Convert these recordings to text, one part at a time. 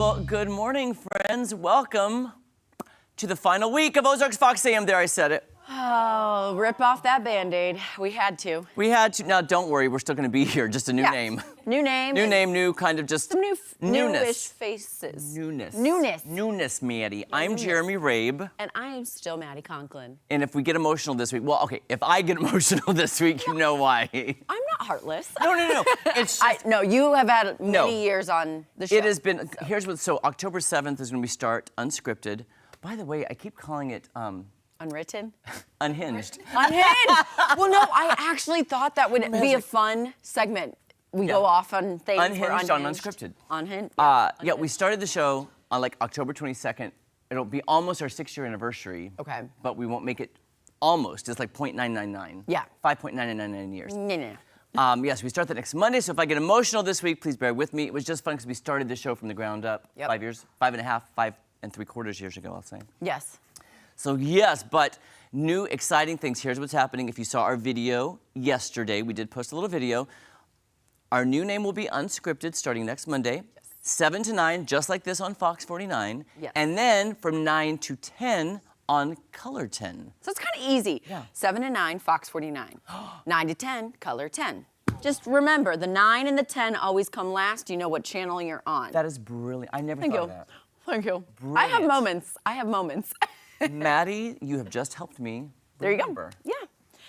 Well, good morning, friends. Welcome to the final week of Ozarks Fox AM. There, I said it. Oh, rip off that Band-Aid. We had to. We had to. Now, don't worry. We're still going to be here. Just a new name. New name. New name, new kind of just Some newness. newish faces. Newness, Maddie. I'm Jeremy Rabe. And I am still Maddie Conklin. And if we get emotional this week, well, okay, if I get emotional this week, you know why. I'm not heartless. No. It's just, No, you have had many years on the show. It has been, here's what, so October 7th is when we start Unscripted. By the way, I keep calling it, Unwritten? Unhinged. Unhinged! Well, no, I actually thought that would be a fun segment. We go off on things. Unhinged on Unscripted. Unhinged? Yeah, we started the show on like October 22nd. It'll be almost our 6-year anniversary. Okay. But we won't make it almost. It's like 0.999. Yeah. 5.999 years. No. Yes, we start the next Monday, so if I get emotional this week, please bear with me. It was just fun because we started the show from the ground up 5 years, 5.5, 5 3/4 years ago, I'll say. Yes. So yes, but new exciting things. Here's what's happening. If you saw our video yesterday, we did post a little video. Our new name will be Unscripted starting next Monday, 7 to 9, just like this on Fox 49. Yes. And then from 9 to 10 on Color 10. So it's kind of easy. Yeah. 7 to 9, Fox 49. 9 to 10, Color 10. Just remember, the 9 and the 10 always come last. You know what channel you're on. That is brilliant. I never Thank thought you. of that. Thank you. Brilliant. I have moments. Maddie, you have just helped me. There you remember. go. Yeah.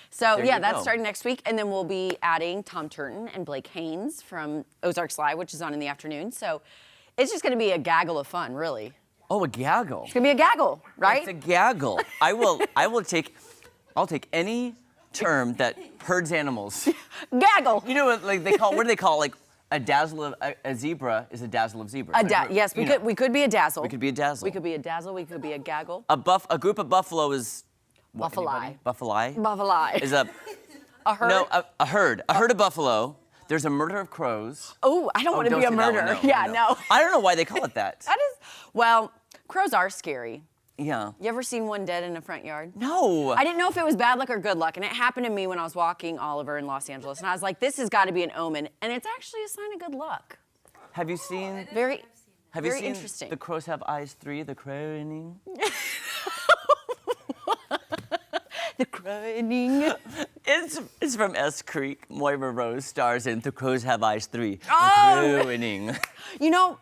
So There yeah, you that's go. starting next week, and then we'll be adding Tom Turton and Blake Haynes from Ozarks Live, which is on in the afternoon. So it's just going to be a gaggle of fun, really. Oh, a gaggle. It's going to be a gaggle, right? It's a gaggle. I'll take any term that herds animals. Gaggle. You know what, like what do they call it? Like a zebra is a dazzle of zebras. Yes, we could be a dazzle. We could be a dazzle. We could be a dazzle. We could be a gaggle. A group of buffalo is what, Buffalo. anybody? Buffalo. Buffalo. Is a herd. No, a herd. A herd of buffalo. There's a murder of crows. Oh, I don't want to don't be a say that one, murderer. no, Yeah, no. I don't know why they call it that. That is, well, crows are scary. Yeah. You ever seen one dead in a front yard? No. I didn't know if it was bad luck or good luck, and it happened to me when I was walking Oliver in Los Angeles, and I was like, this has got to be an omen, and it's actually a sign of good luck. Have you seen? Very Very interesting. The Crows Have Eyes 3, the crowing? The crowing. It's from S Creek. Moira Rose stars in The Crows Have Eyes 3, the Oh! crowing. You know,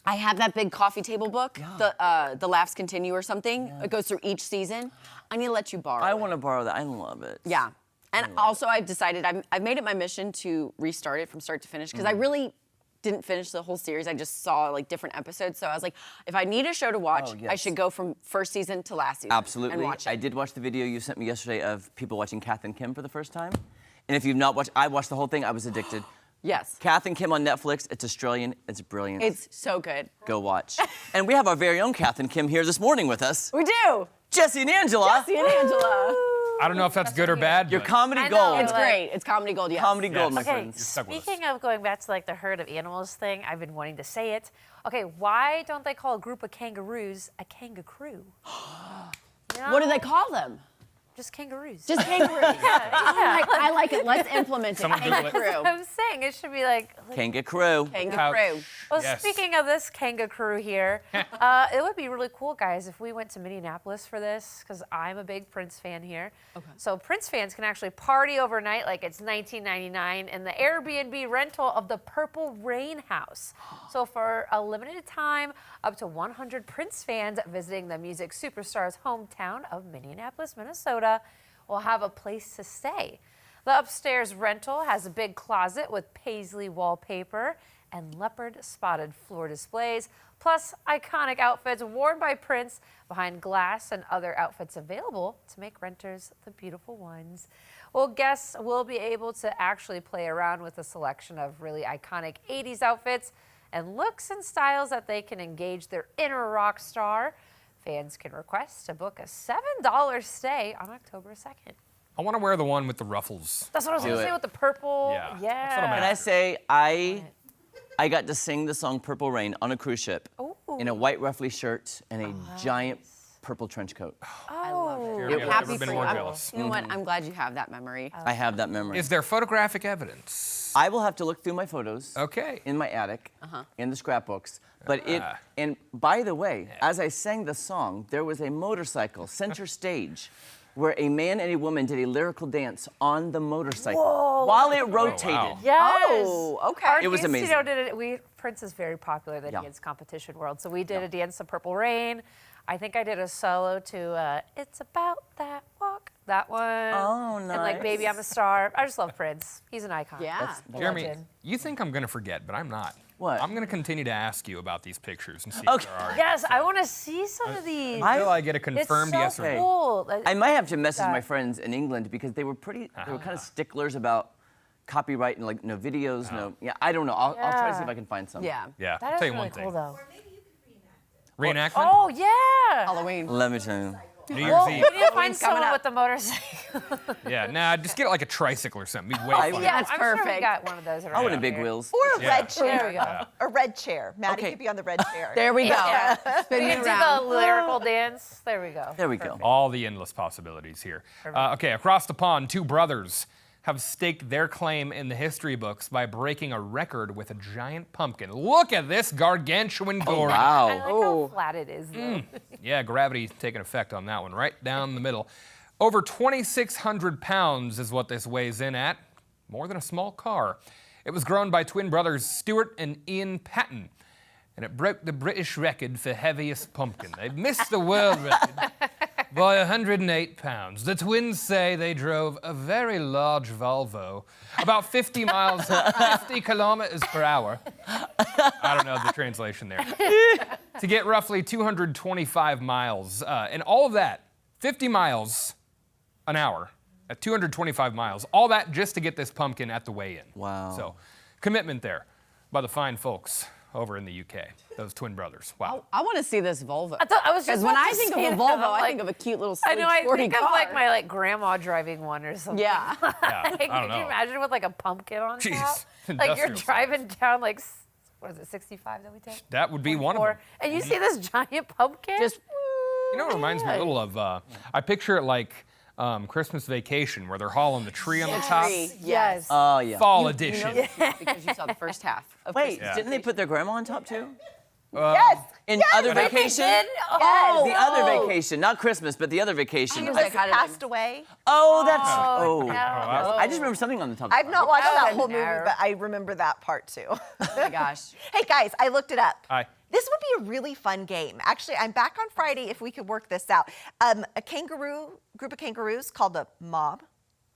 I have that big coffee table book, The Laughs Continue or something. It goes through each season. I need to let you borrow I it. want to borrow that. I love it. Yeah. And also, I've decided, I've made it my mission to restart it from start to finish, because I really didn't finish the whole series. I just saw like different episodes. So I was like, if I need a show to watch, I should go from first season to last season. Absolutely. And watch it. I did watch the video you sent me yesterday of people watching Kath and Kim for the first time. And if you've not watched, I watched the whole thing. I was addicted. Yes. Kath and Kim on Netflix. It's Australian. It's brilliant. It's so good. Go watch. And we have our very own Kath and Kim here this morning with us. We do. Jesse and Angela. Jesse and Angela. I don't know if that's good or bad. Your but comedy I know. gold. It's great. It's comedy gold, yes. Comedy gold, my Yes. Okay, friends. stuck with us. speaking of going back to like the herd of animals thing, I've been wanting to say it. Okay, why don't they call a group of kangaroos a kangaroo? What do they call them? Just kangaroos. Just kangaroos. I like it. Let's implement it. Someone Google it. Kangaroo. I'm saying it should be like Kangaroo. Kangaroo. well, Yes. speaking of this kangaroo here, it would be really cool, guys, if we went to Minneapolis for this, because I'm a big Prince fan here. Okay. So Prince fans can actually party overnight like it's 1999 in the Airbnb rental of the Purple Rain House. So for a limited time, up to 100 Prince fans visiting the music superstar's hometown of Minneapolis, Minnesota, will have a place to stay. The upstairs rental has a big closet with paisley wallpaper and leopard-spotted floor displays, plus iconic outfits worn by Prince behind glass and other outfits available to make renters the beautiful ones. Well, guests will be able to actually play around with a selection of really iconic 80s outfits and looks and styles that they can engage their inner rock star. Fans can request to book a $7 stay on October 2nd. I want to wear the one with the ruffles. That's what I was going to say with the purple. Yeah, that's what I'm Can I say, I got to sing the song Purple Rain on a cruise ship Ooh. in a white ruffly shirt and a giant purple trench coat. Oh, Jeremy, I've Happy never been for more you. jealous. You know what? I'm glad you have that memory. I have that memory. Is there photographic evidence? I will have to look through my photos. Okay. In my attic, in the scrapbooks. But and by the way, as I sang the song, there was a motorcycle center stage where a man and a woman did a lyrical dance on the motorcycle while it rotated. wow. Yes. Oh, okay. Our It was dance amazing. studio did it. Prince is very popular in the Yeah. dance competition world. So we did a dance to Purple Rain. I think I did a solo to It's About That Walk. That one. Oh, And like Baby nice. I'm a Star. I just love Prince. He's an icon. Yeah. A Jeremy, legend. you think I'm going to forget, but I'm not. What? I'm going to continue to ask you about these pictures and see Okay. if there are. Yes, I want to see some of these. Until I get a It's confirmed so yes or no. cool. I might have to message my that. friends in England because they were kind of sticklers about copyright and like no videos, no. Yeah, I don't know. I'll try to see if I can find some. Yeah. Yeah, That I'll is tell you really one thing. cool, though. Reenactment? Oh, yeah. Halloween. Let me tell you. New Year's Well, Eve. we need to find Halloween's coming someone up. with the motorcycle. Yeah, nah, just get like a tricycle or something. Be way I- funny. Yeah, that's I'm sure we perfect. got one of those I around want a big here. wheels. Or a Yeah. red chair. There we go. A red chair. Maddie Okay. could be on the red chair. There we go. Yeah. Spin We me can do the around. lyrical dance. There we go. There we go. All the endless possibilities here. Okay, across the pond, two brothers have staked their claim in the history books by breaking a record with a giant pumpkin. Look at this gargantuan gourd. I Wow. like how flat it is, though. Yeah, gravity's taking effect on that one, right down the middle. Over 2,600 pounds is what this weighs in at, more than a small car. It was grown by twin brothers Stuart and Ian Patton, and it broke the British record for heaviest pumpkin. They've missed the world record by 108 pounds. The twins say they drove a very large Volvo, about 50 miles, 50 kilometers per hour. I don't know the translation there. To get roughly 225 miles. And all of that, 50 miles an hour at 225 miles. All that just to get this pumpkin at the weigh-in. Wow. So, commitment there by the fine folks over in the UK. Those twin brothers. Wow. I want to see this Volvo. I was just Because when about I to think of say a that, Volvo, I'm I like- think of a cute little I sleek, know. I sporty think car. of like my grandma driving one or something. Yeah. Yeah, Like, I don't could know. you imagine with like a pumpkin on Jeez, top? Like you're industrial size. driving down like, what is it, 65 that we take? That would be one of them. And you see this giant pumpkin? Just You know, it reminds me a little of, I picture it like Christmas Vacation, where they're hauling the tree on the top. tree. yes. Oh, yeah. Fall edition. You know this because you saw the first half. Of Wait, Christmas. didn't they put their grandma on top too? Yes. In other vacation? Oh, The other vacation, not Christmas, but the other vacation. was Chris like, how did passed away. Oh, that's. Oh, Oh. no. I just remember something on the top. I've not watched that whole movie, no. but I remember that part too. Oh my gosh. Hey guys, I looked it up. Hi. This would be a really fun game. Actually, I'm back on Friday if we could work this out. A group of kangaroos called a mob.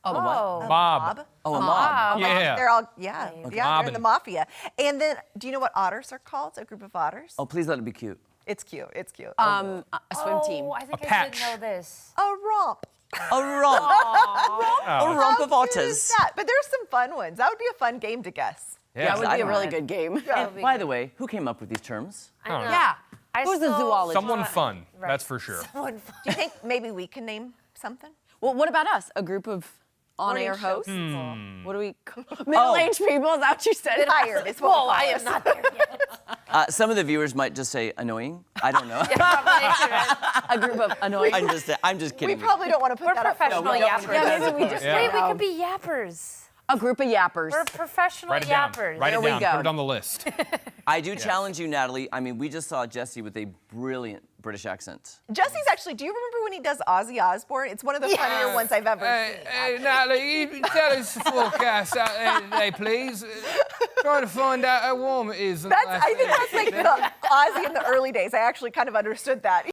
Oh, what? Oh. Bob. Oh, a mob. Yeah. They're all, yeah, they're in the Mobbing. mafia. And then, do you know what otters are called? A group of otters? Oh, please let it be cute. It's cute, it's cute. A swim team. Oh, I think A I patch. did know this. a romp. A romp. A romp of How cute is otters. that? But there's some fun ones. That would be a fun game to guess. That would be a exciting. really good game. That would be By good. the way, who came up with these terms? I know. Yeah. I Who's the still- zoologist? Someone fun, Right. that's for sure. Someone fun. Do you think maybe we can name something? Well, what about us? A group of on-air Morning show hosts? Hmm. What do we? Middle-aged people? Is that what you said? Tired is what Whoa, we I call am us. not there yet. Some of the viewers might just say annoying. I don't know. A group of annoying. I'm just We kidding. probably don't want to put We're that up. professional we don't yappers. wanna Yeah, maybe we just Yeah. Wait, we could be yappers. a group of yappers. We're professional Write it down. yappers. Write There it we down. go. Put it on the list. I do challenge you, Natalie. I mean, we just saw Jesse with a brilliant British accent. Jesse's actually, do you remember when he does Ozzy Osbourne? It's one of the funnier ones I've ever seen. Natalie, tell us the forecast out there today, please. Trying to find out how warm it is. I think that's like the Ozzy in the early days. I actually kind of understood that.